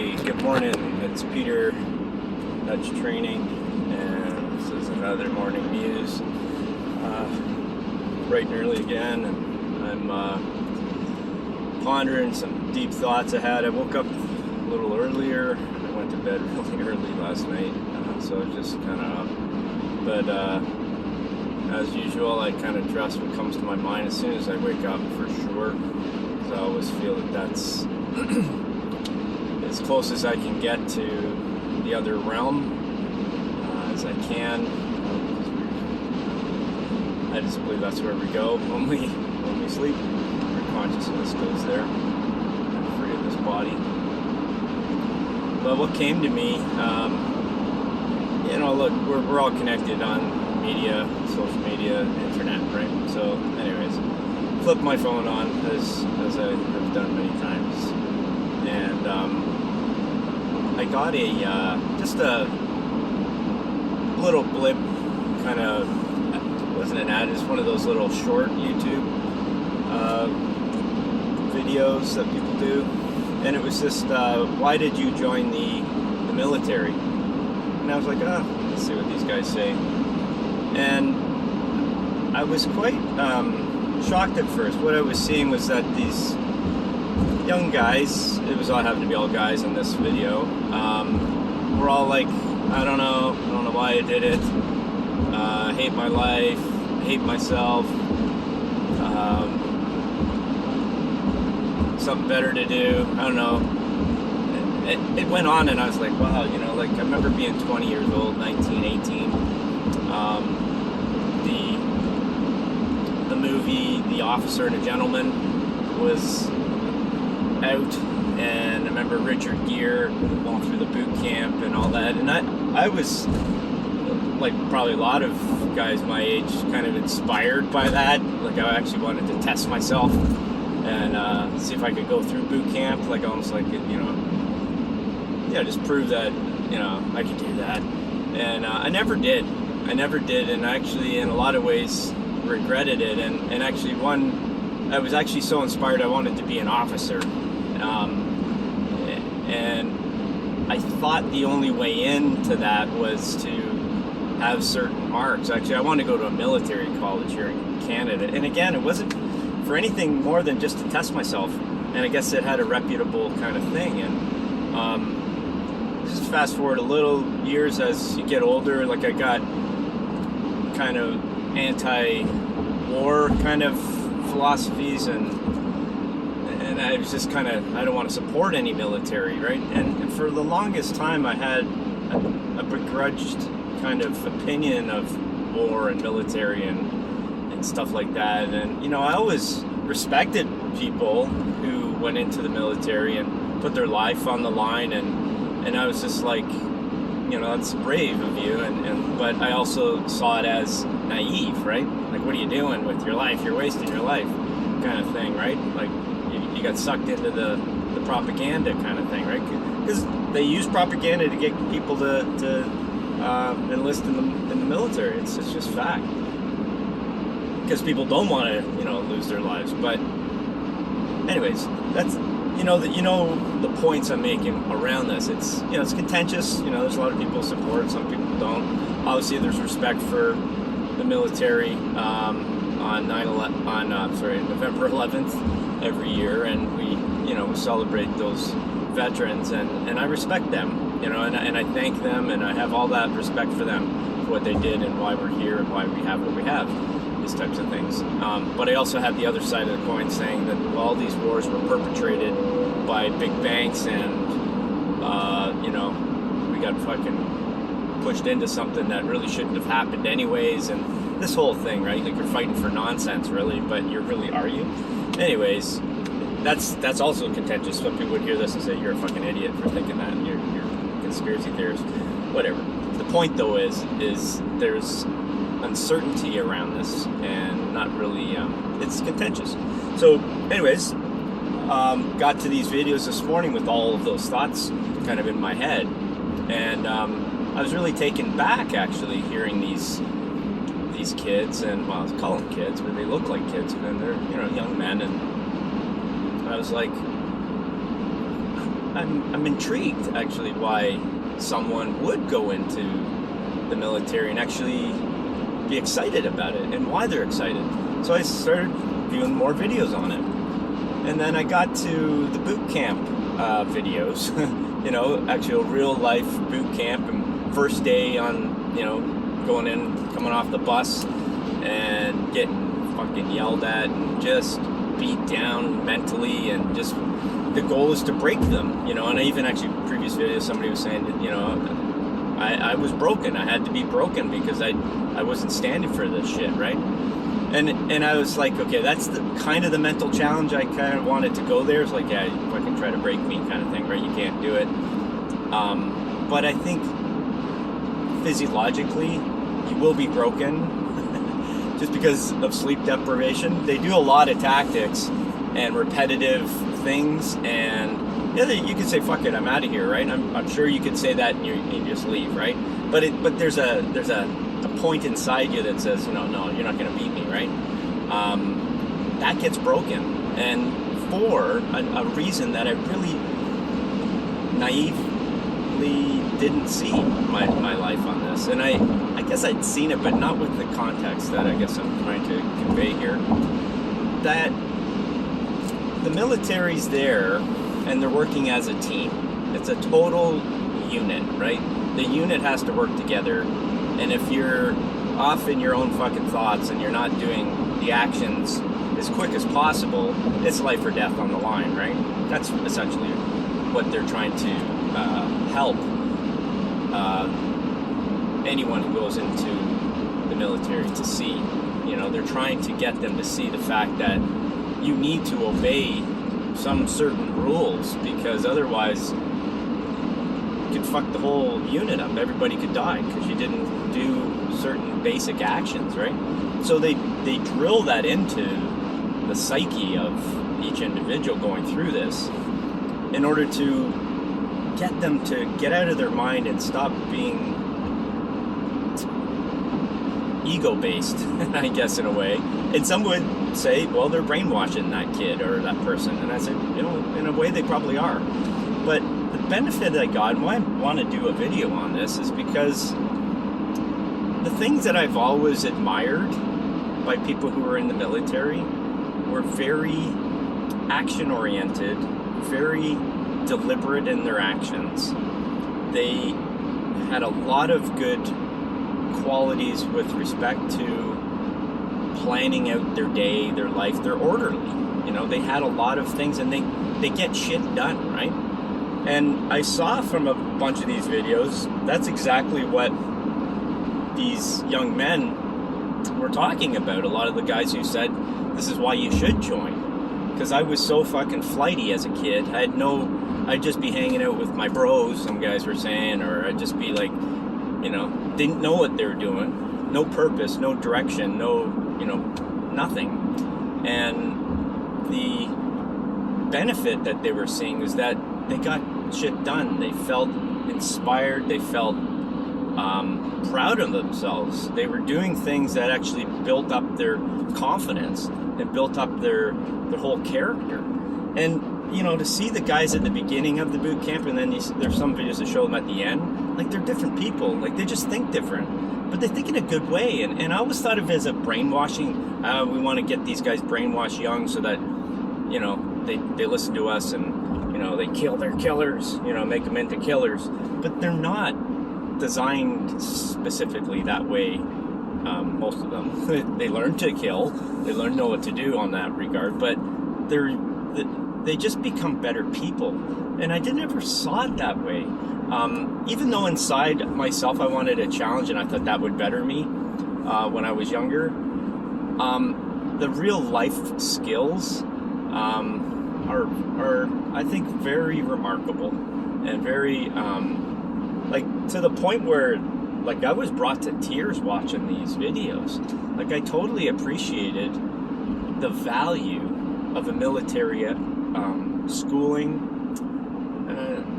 Hey, good morning. It's Peter, Nudge Training, and this is another Morning Muse. Bright and early again, and I'm pondering some deep thoughts I had. I woke up a little earlier. I went to bed really early last night, so I was just kind of up. But as usual, I kind of trust what comes to my mind as soon as I wake up, for sure. Because I always feel that that's as close as I can get to the other realm as I can. I just believe that's where we go when we sleep. Our consciousness goes there, free of this body. But what came to me, look, we're all connected on media, social media, internet, right? So, anyways, flip my phone on as I have done many times, and I got just a little blip, kind of, wasn't an ad, it's one of those little short YouTube videos that people do, and it was just, why did you join the military? And I was like, let's see what these guys say. And I was quite shocked at first. What I was seeing was that these young guys, I happened to be all guys in this video, were all like, I don't know why I did it, hate my life, hate myself, something better to do, I don't know. It went on, and I was like, wow, I remember being 20 years old, 19, 18, the movie The Officer and a Gentleman was out, and I remember Richard Gere going through the boot camp and all that, and I was, like probably a lot of guys my age, kind of inspired by that. Like, I actually wanted to test myself and see if I could go through boot camp, like almost like, just prove that, I could do that. And I never did, and actually in a lot of ways regretted it, and actually I was actually so inspired I wanted to be an officer, and I thought the only way into that was to have certain marks. Actually, I wanted to go to a military college here in Canada, and again, it wasn't for anything more than just to test myself, and I guess it had a reputable kind of thing. And just fast forward a little years as you get older, like I got kind of anti-war kind of philosophies, and I was just kind of, I don't want to support any military, right? And for the longest time I had a begrudged kind of opinion of war and military and stuff like that. And I always respected people who went into the military and put their life on the line, and I was just like, that's brave of you, but I also saw it as naive, right? Like, what are you doing with your life? You're wasting your life, kind of thing, right? Like, you got sucked into the propaganda kind of thing, right? Because they use propaganda to get people to enlist in the military. It's just fact. Because people don't want to, lose their lives. But anyways, that's the points I'm making around this. It's it's contentious. There's a lot of people support, some people don't. Obviously, there's respect for the military on November 11th every year, and we celebrate those veterans, and I respect them, and I thank them, and I have all that respect for them, for what they did and why we're here and why we have what we have, these types of things. But I also have the other side of the coin, saying that all these wars were perpetrated by big banks, and we got fucking pushed into something that really shouldn't have happened anyways, and this whole thing, right? Like, you're fighting for nonsense, really, but are you? Anyways, that's also contentious. Some people would hear this and say, you're a fucking idiot for thinking that, and you're a conspiracy theorist, whatever. The point, though, is there's uncertainty around this, and not really, it's contentious. So, anyways, got to these videos this morning with all of those thoughts kind of in my head, and I was really taken back, actually, hearing these kids, and, well, I call them kids, but they look like kids, and they're, young men, and I was like, I I'm intrigued actually why someone would go into the military and actually be excited about it and why they're excited. So I started viewing more videos on it. And then I got to the boot camp videos, you know, actual real life boot camp, and first day on, you know, going in, coming off the bus and getting fucking yelled at and just beat down mentally, and just the goal is to break them, you know. And I even actually, previous videos, somebody was saying that, you know, I was broken. I had to be broken because I wasn't standing for this shit, right? And I was like, okay, that's the kind of the mental challenge I kind of wanted to go there. It's like, yeah, you fucking try to break me kind of thing, right? You can't do it. But I think physiologically, you will be broken just because of sleep deprivation. They do a lot of tactics and repetitive things, and yeah, you could say, fuck it, I'm out of here, right? I'm sure you could say that and you just leave, right? But there's a point inside you that says, you know, no, you're not going to beat me, right? That gets broken, and for a reason that I really naively didn't see my life on this. And I guess I'd seen it, but not with the context that I guess I'm trying to convey here. That the military's there, and they're working as a team. It's a total unit, right? The unit has to work together. And if you're off in your own fucking thoughts and you're not doing the actions as quick as possible, it's life or death on the line, right? That's essentially what they're trying to help anyone who goes into the military to see. You know, they're trying to get them to see the fact that you need to obey some certain rules, because otherwise you could fuck the whole unit up. Everybody could die because you didn't do certain basic actions, right? So they drill that into the psyche of each individual going through this in order to get them to get out of their mind and stop being ego-based, I guess, in a way. And some would say, well, they're brainwashing that kid or that person. And I said, you know, in a way they probably are. But the benefit that I got, and why I want to do a video on this, is because the things that I've always admired by people who are in the military were very action-oriented, very deliberate in their actions. They had a lot of good qualities with respect to planning out their day, their life. They're orderly. You know, they had a lot of things, and they get shit done, right? And I saw from a bunch of these videos, that's exactly what these young men were talking about. A lot of the guys who said, this is why you should join. Because I was so fucking flighty as a kid. I'd just be hanging out with my bros, some guys were saying, or I'd just be like, you know, didn't know what they were doing. No purpose, no direction, no, you know, nothing. And the benefit that they were seeing is that they got shit done. They felt inspired. They felt proud of themselves. They were doing things that actually built up their confidence and built up their whole character. And, you know, to see the guys at the beginning of the boot camp, and then there's some videos that show them at the end, like, they're different people. Like, they just think different, but they think in a good way. And I always thought of it as a brainwashing. We want to get these guys brainwashed young so that, you know, they listen to us and, you know, they kill their killers, you know, make them into killers. But they're not designed specifically that way. Most of them, they learn to kill, they learn to know what to do on that regard, but they just become better people. And I never saw it that way. Even though inside myself I wanted a challenge and I thought that would better me when I was younger, the real life skills are I think very remarkable and very like to the point where, like, I was brought to tears watching these videos. Like, I totally appreciated the value of a military schooling.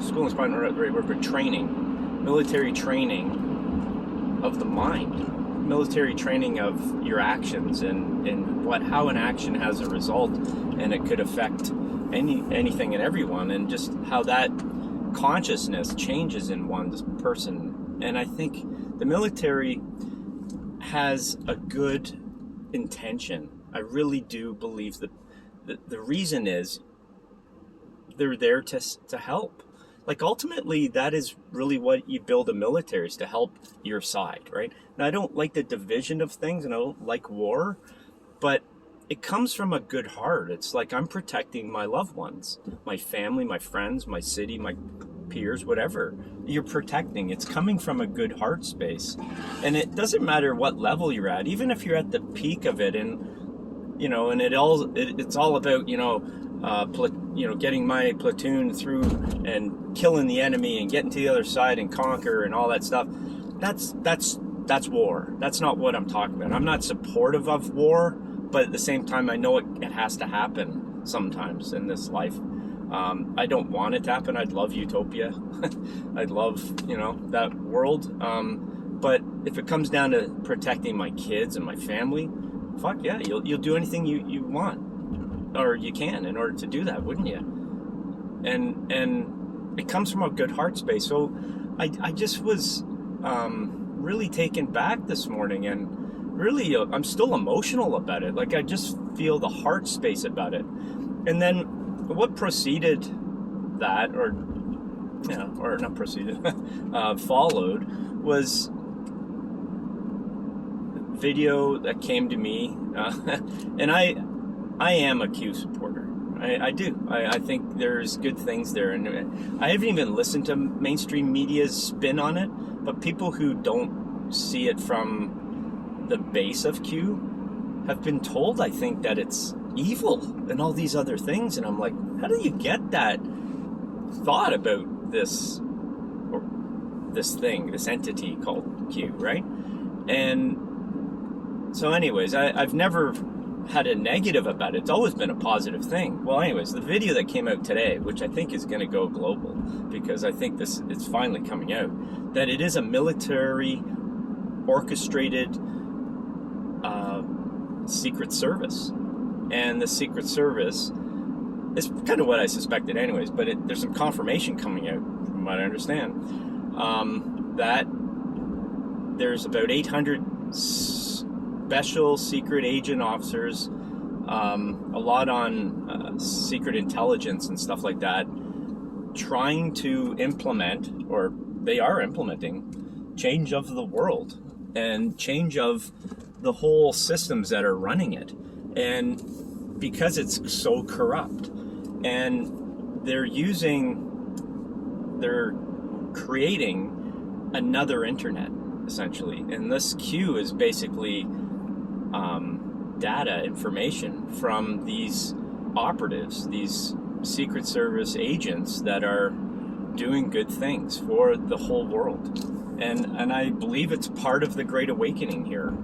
Schooling is probably not the right word, but training. Military training of the mind. Military training of your actions and how an action has a result, and it could affect anything and everyone, and just how that consciousness changes in one's person. And I think the military has a good intention. I really do believe that the reason is they're there to help. Like, ultimately, that is really what you build a military, is to help your side, right? And I don't like the division of things, and I don't like war, but it comes from a good heart. It's like, I'm protecting my loved ones, my family, my friends, my city, my peers, whatever you're protecting. It's coming from a good heart space. And it doesn't matter what level you're at, even if you're at the peak of it, and, you know, and it's all about, getting my platoon through and killing the enemy and getting to the other side and conquer and all that stuff. That's war. That's not what I'm talking about. I'm not supportive of war, but at the same time, I know it has to happen sometimes in this life. I don't want it to happen. I'd love utopia. I'd love, that world. But if it comes down to protecting my kids and my family, fuck yeah, you'll do anything you want, or you can, in order to do that, wouldn't you? And it comes from a good heart space. So I just was really taken back this morning, and really I'm still emotional about it. Like, I just feel the heart space about it. And then what preceded that, or not preceded, followed, was video that came to me, and I am a Q supporter. I do. I think there's good things there, and I haven't even listened to mainstream media's spin on it, but people who don't see it from the base of Q have been told, I think, that it's evil and all these other things, and I'm like, how do you get that thought about this thing, this entity called Q, right? And so anyways, I've never had a negative about it. It's always been a positive thing. Well, anyways, the video that came out today, which I think is going to go global, because I think it's finally coming out, that it is a military orchestrated secret service. And the Secret Service is kind of what I suspected anyways, but there's some confirmation coming out, from what I understand, that there's about 800 special secret agent officers, a lot on secret intelligence and stuff like that, trying to implement, or they are implementing, change of the world and change of the whole systems that are running it. And because it's so corrupt, and they're creating another internet, essentially. And this Q is basically data, information from these operatives, these Secret Service agents that are doing good things for the whole world. And I believe it's part of the Great Awakening here,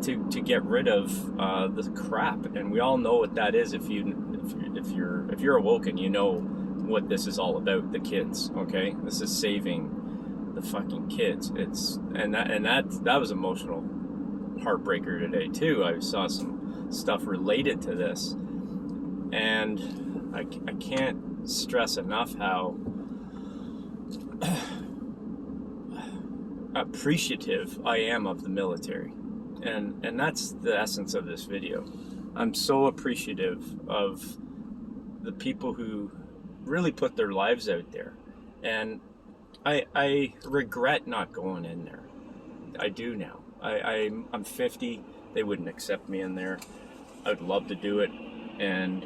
to get rid of the crap. And we all know what that is. If you're awoken, you know what this is all about. The kids, okay? This is saving the fucking kids. That was emotional heartbreaker today too. I saw some stuff related to this, and I can't stress enough how appreciative I am of the military. And that's the essence of this video. I'm so appreciative of the people who really put their lives out there. And I regret not going in there. I do now. I'm 50. They wouldn't accept me in there. I'd love to do it. And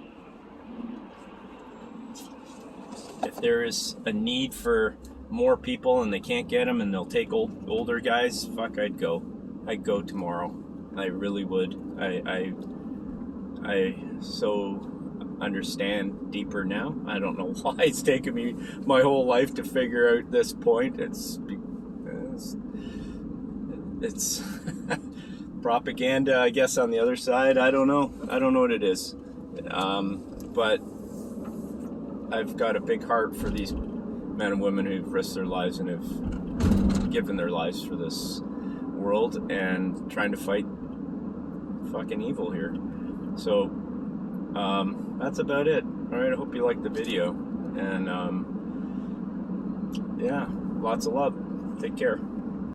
if there is a need for more people and they can't get them and they'll take older guys, fuck, I'd go. I'd go tomorrow. I really would. I so understand deeper now. I don't know why it's taken me my whole life to figure out this point. It's propaganda, I guess, on the other side. I don't know what it is. But I've got a big heart for these men and women who've risked their lives and have given their lives for this world and trying to fight fucking evil here. So that's about it. All right, I hope you liked the video, and yeah, lots of love. Take care.